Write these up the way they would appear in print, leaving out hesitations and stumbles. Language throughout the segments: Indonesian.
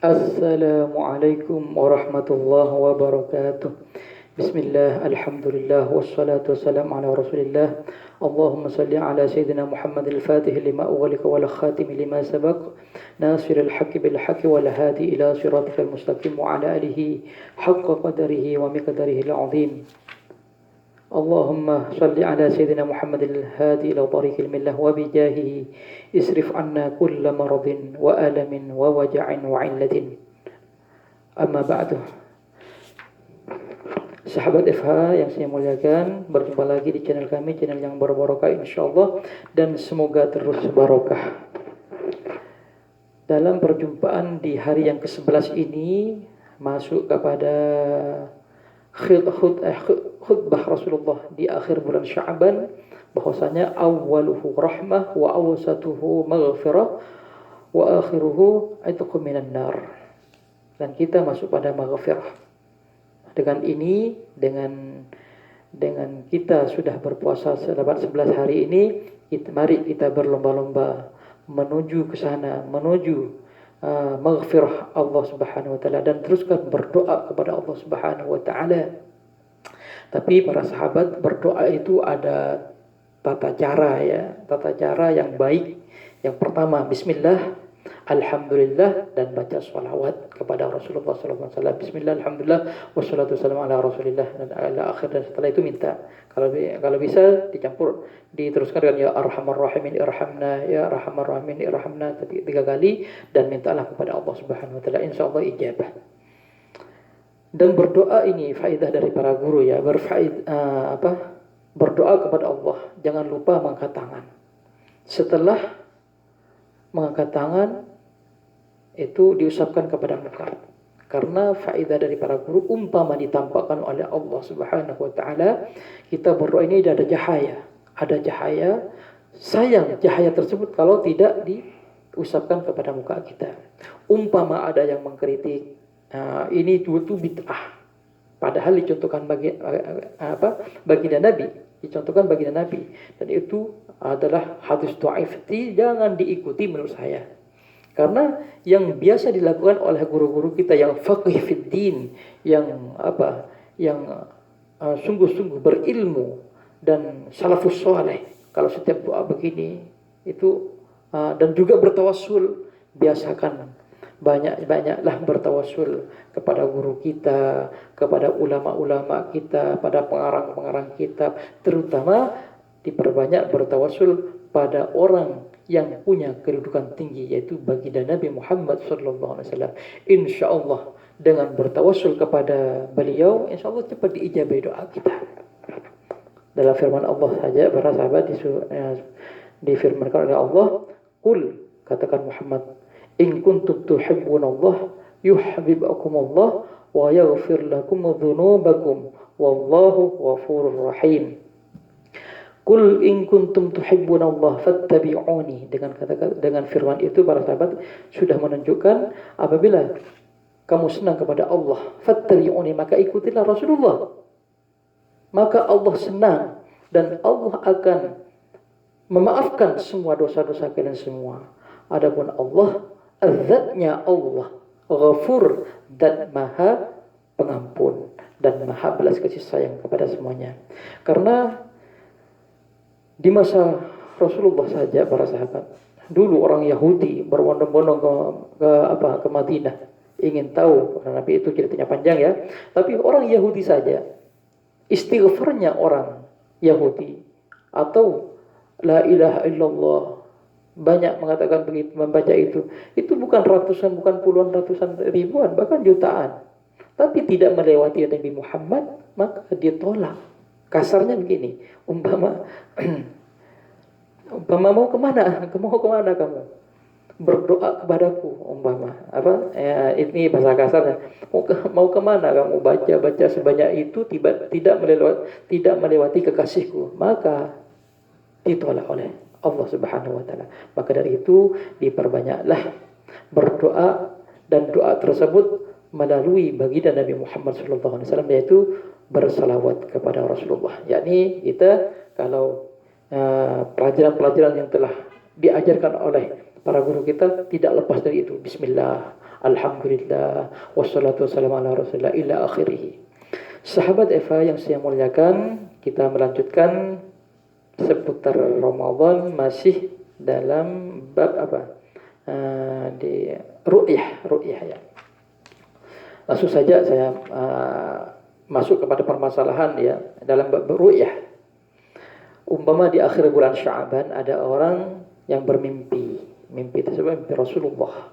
Assalamualaikum warahmatullahi wabarakatuh. Bismillah, alhamdulillah, wassalatu wassalamu ala rasulillah. Allahumma salli ala sayyidina Muhammad al-fatih lima ughliqa wal khatim lima sabaq nasir al-haqqi bil haqqi wal hadi ila siratikal mustaqim wa ala alihi haqqa qadarihi wa miqdarihi al-azim. اللهم صل على سيدنا محمد الهادي إلى طريق الملة وبجاهه اصرف عنا كل مرض وألم ووجع وعلة أما بعد. Sahabat FH yang saya muliakan, berjumpa lagi di channel kami, channel yang berbarokah insyaallah, dan semoga terus barokah. Dalam perjumpaan di hari yang ke-11 ini masuk kepada khutbah Rasulullah di akhir bulan Sya'ban, bahwasanya awwaluhu rahmah wa awsatuhu maghfirah wa akhiruhu itqu minan nar. Dan kita masuk pada maghfirah. Dengan ini, dengan kita sudah berpuasa selama 11 hari ini, mari kita berlomba-lomba menuju ke sana, menuju maghfirah Allah Subhanahu wa taala, dan teruskan berdoa kepada Allah Subhanahu wa taala. Tapi para sahabat, berdoa itu ada tata cara ya, tata cara yang baik. Yang pertama, bismillah, alhamdulillah, dan baca sholawat kepada Rasulullah SAW. Bismillah, alhamdulillah, wassalatu wassalamu ala rasulillah, dan ala akhir, dan setelah itu minta. Kalau bisa dicampur, diteruskan dengan ya arhamar rahimin irhamna, ya arhamar rahimin irhamna, 3 kali, dan mintalah kepada Allah Subhanahu wa taala, insyaallah ijabah. Dan berdoa ini faedah dari para guru ya, berdoa kepada Allah, jangan lupa mengangkat tangan. Setelah mengangkat tangan itu diusapkan kepada muka. Karena faedah dari para guru, umpama ditampakkan oleh Allah Subhanahu wa taala, kita berdoa ini ada cahaya. Ada cahaya, sayang cahaya tersebut kalau tidak diusapkan kepada muka kita. Umpama ada yang mengkritik, ini itu bid'ah. Padahal dicontohkan baginda Nabi, dicontohkan baginda Nabi, dan itu adalah hadis dhaif, jangan diikuti menurut saya. Karena yang biasa dilakukan oleh guru-guru kita yang faqih fid din, yang sungguh-sungguh berilmu dan salafus saleh, kalau setiap doa begini itu dan juga bertawassul, biasakan banyak-banyaklah bertawassul kepada guru kita, kepada ulama-ulama kita, pada pengarang-pengarang kitab, terutama diperbanyak bertawassul pada orang yang punya kedudukan tinggi, yaitu baginda Nabi Muhammad SAW. Insyaallah dengan bertawassul kepada beliau, insyaallah cepat diijabahi doa kita. Dalam firman Allah saja, para sahabat difirmankan oleh Allah, "Qul," katakan Muhammad, "in kuntum tuhibbunallah yuhibbukumullah wa yaghfir lakum dzunubakum wallahu ghafurur rahim." Qul in kuntum tuhibbunallah fattabi'uni. Dengan firman itu para sahabat sudah menunjukkan apabila kamu senang kepada Allah, fattabi'uni, maka ikutilah Rasulullah. Maka Allah senang dan Allah akan memaafkan semua dosa-dosa kalian semua. Adapun Allah, zat-Nya Allah Ghafur, dan Maha Pengampun dan Maha belas kasih sayang kepada semuanya. Karena di masa Rasulullah saja para sahabat, dulu orang Yahudi berbondong-bondong ke Madinah, ingin tahu, karena Nabi itu ceritanya panjang ya. Tapi orang Yahudi saja, istighfarnya orang Yahudi atau la ilaha illallah, banyak mengatakan begitu, membaca itu bukan ratusan, bukan puluhan, ratusan, ribuan, bahkan jutaan. Tapi tidak melewati Nabi Muhammad, maka ditolak. Kasarnya begini, umpama mau kemana kamu? Berdoa kepadaku, umpama ini bahasa kasarnya. Mau kemana kamu baca sebanyak itu, tidak melewati kekasihku, maka ditolak oleh Allah Subhanahu wa taala. Maka dari itu diperbanyaklah berdoa, dan doa tersebut melalui baginda Nabi Muhammad SAW, yaitu bersalawat kepada Rasulullah. Yakni kita kalau pelajaran-pelajaran yang telah diajarkan oleh Para guru kita tidak lepas dari itu. Bismillah, alhamdulillah, wassalatu wassalamu ala rasulillah ila akhirih. Sahabat Eva yang saya muliakan, kita melanjutkan seputar Ramadan masih dalam bab apa? Di ru'yah ya. Langsung saja saya masuk kepada permasalahan ya dalam bab ru'yah. Umpama di akhir bulan Sya'ban ada orang yang bermimpi. Mimpi tersebut mimpi Rasulullah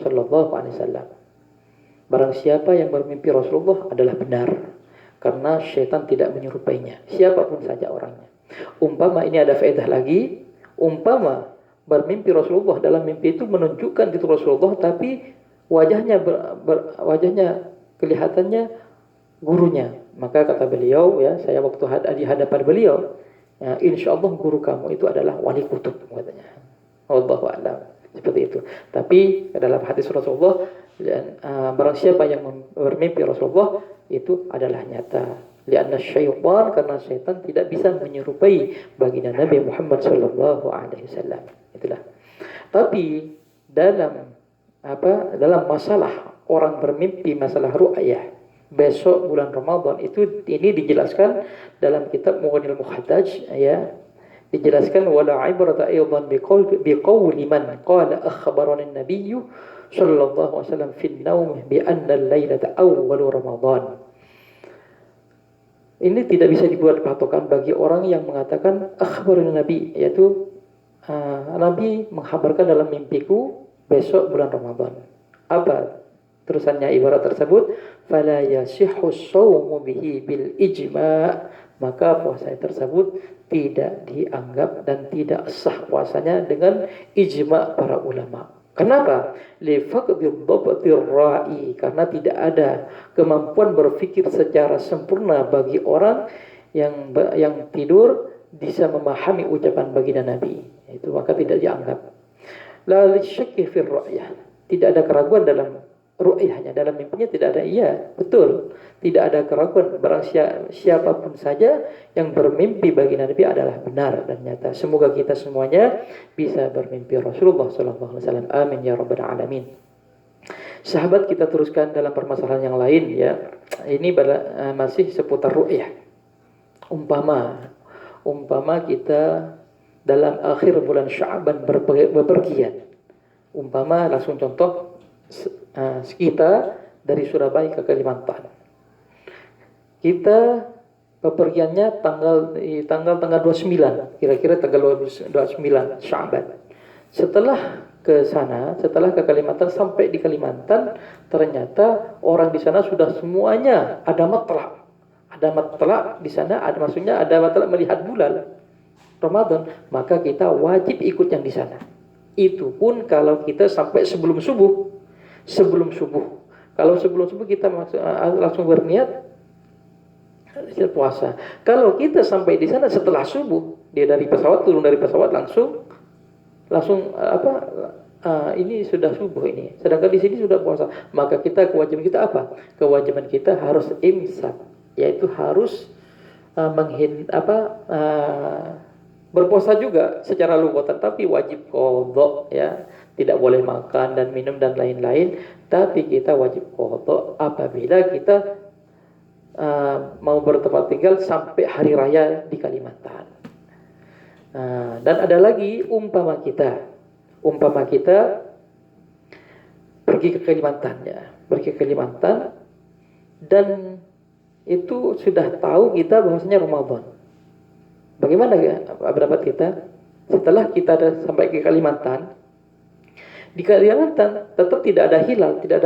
sallallahu alaihi wasallam. Barang siapa yang bermimpi Rasulullah adalah benar, karena syaitan tidak menyerupainya, siapapun saja orangnya. Umpama ini ada faedah lagi, umpama bermimpi Rasulullah, dalam mimpi itu menunjukkan itu Rasulullah, tapi wajahnya wajahnya kelihatannya gurunya. Maka kata beliau ya, saya waktu di hadapan beliau, ya, insya Allah guru kamu itu adalah wali kutub, katanya. Wallahu a'lam. Seperti itu. Tapi dalam hadis Rasulullah, barang siapa yang bermimpi Rasulullah itu adalah nyata. Lianna syaitan, karena syaitan tidak bisa menyerupai baginda Nabi Muhammad sallallahu alaihi wasallam. Itulah. Tapi dalam masalah orang bermimpi, masalah ru'yah besok bulan Ramadan, itu ini dijelaskan dalam kitab Mughnil Muhtaj ya. Dijelaskan wala ibrata aidan biqawli man qala akhbarana an-nabiy sallallahu alaihi wasallam fi an-nawm bi anna al-lailata awwal Ramadan. Ini tidak bisa dibuat patokan bagi orang yang mengatakan akhbarana nabi, yaitu Nabi menghabarkan dalam mimpiku besok bulan Ramadan. Apa terusannya ibarat tersebut? Fala yasihhu shaumu bihi bil ijma', maka puasa tersebut tidak dianggap dan tidak sah puasanya dengan ijma' para ulama. Kenapa? Li faqdi dhabtir ra'i, karena tidak ada kemampuan berpikir secara sempurna bagi orang yang tidur bisa memahami ucapan baginda Nabi. Itu maka tidak dianggap. La lisyakki fi ru'yah, tidak ada keraguan dalam ru'yahnya, dalam mimpinya tidak ada. Iya, betul. Tidak ada keraguan, barang siapapun saja yang bermimpi bagi Nabi adalah benar dan nyata. Semoga kita semuanya bisa bermimpi Rasulullah sallallahu alaihi wasallam. Amin ya rabbal alamin. Sahabat, kita teruskan dalam permasalahan yang lain ya. Ini masih seputar ru'yah. Umpama kita dalam akhir bulan Sya'ban bepergian. Umpama langsung contoh kita dari Surabaya ke Kalimantan. Kita bepergiannya tanggal 29, kira-kira tanggal 29 Sya'ban. Setelah ke sana, setelah ke Kalimantan, sampai di Kalimantan, ternyata orang di sana sudah semuanya ada matlak. Ada matlak di sana, maksudnya ada matlak melihat bulan Ramadan, maka kita wajib ikut yang di sana. Itu pun kalau kita sampai sebelum subuh. Kalau sebelum subuh kita langsung berniat puasa. Kalau kita sampai di sana setelah subuh, dia turun dari pesawat langsung ini sudah subuh ini. Sedangkan di sini sudah puasa. Maka kewajiban kita apa? Kewajiban kita harus imsak, yaitu harus berpuasa juga secara lughatan, tapi wajib qadha ya. Tidak boleh makan dan minum dan lain-lain, tapi kita wajib qadha apabila kita mau bertempat tinggal sampai hari raya di Kalimantan. Dan ada lagi, umpama kita pergi ke Kalimantan ya, dan itu sudah tahu kita bahwasanya Ramadan. Bagaimana ya pendapat kita? Setelah kita sampai ke Kalimantan, di Kalimantan tetap tidak ada hilal, tidak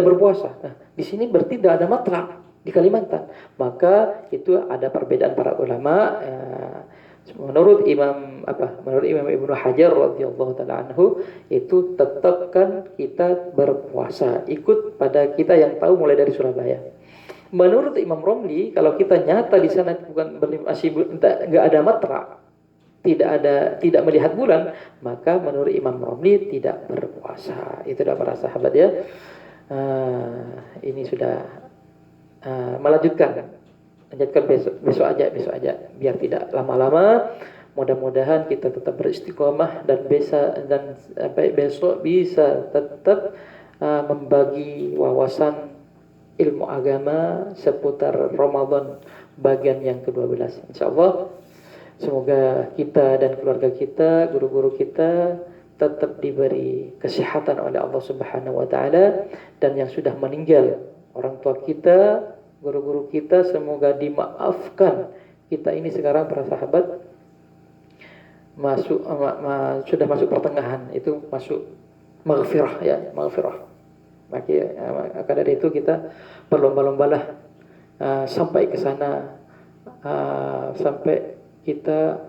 berpuasa. Nah, di sini berarti tidak ada matlak di Kalimantan. Maka itu ada perbedaan para ulama. Menurut Imam Ibnu Hajar radhiyallahu taala anhu, itu tetapkan kita berpuasa, ikut pada kita yang tahu mulai dari Surabaya. Menurut Imam Romli, kalau kita nyata di sana masih nggak ada matlak, tidak melihat bulan, maka menurut Imam Romli tidak berpuasa. Itu adalah para sahabat ya. Ini sudah melanjutkan besok aja biar tidak lama-lama. Mudah-mudahan kita tetap beristiqomah dan besok bisa tetap membagi wawasan ilmu agama seputar Ramadan bagian yang ke-12. Insyaallah semoga kita dan keluarga kita, guru-guru kita tetap diberi kesehatan oleh Allah Subhanahu wa taala, dan yang sudah meninggal, orang tua kita, guru-guru kita, semoga dimaafkan. Kita ini sekarang para sahabat sudah masuk pertengahan, itu masuk maghfirah ya, maghfirah. Maka dari itu kita berlomba-lombalah sampai ke sana, sampai kita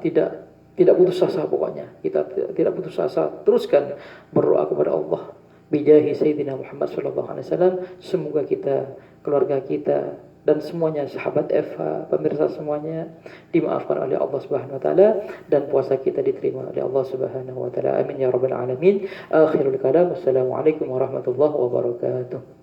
tidak putus asa. Pokoknya kita tidak putus asa, teruskan berdoa kepada Allah bijahi Sayyidina Muhammad sallallahu alaihi wasallam. Semoga kita, keluarga kita, dan semuanya, sahabat Eva, pemirsa semuanya dimaafkan oleh Allah Subhanahu wa taala, dan puasa kita diterima oleh Allah Subhanahu wa taala. Amin ya rabbal alamin. Akhirul kalam. Wassalamualaikum warahmatullahi wabarakatuh.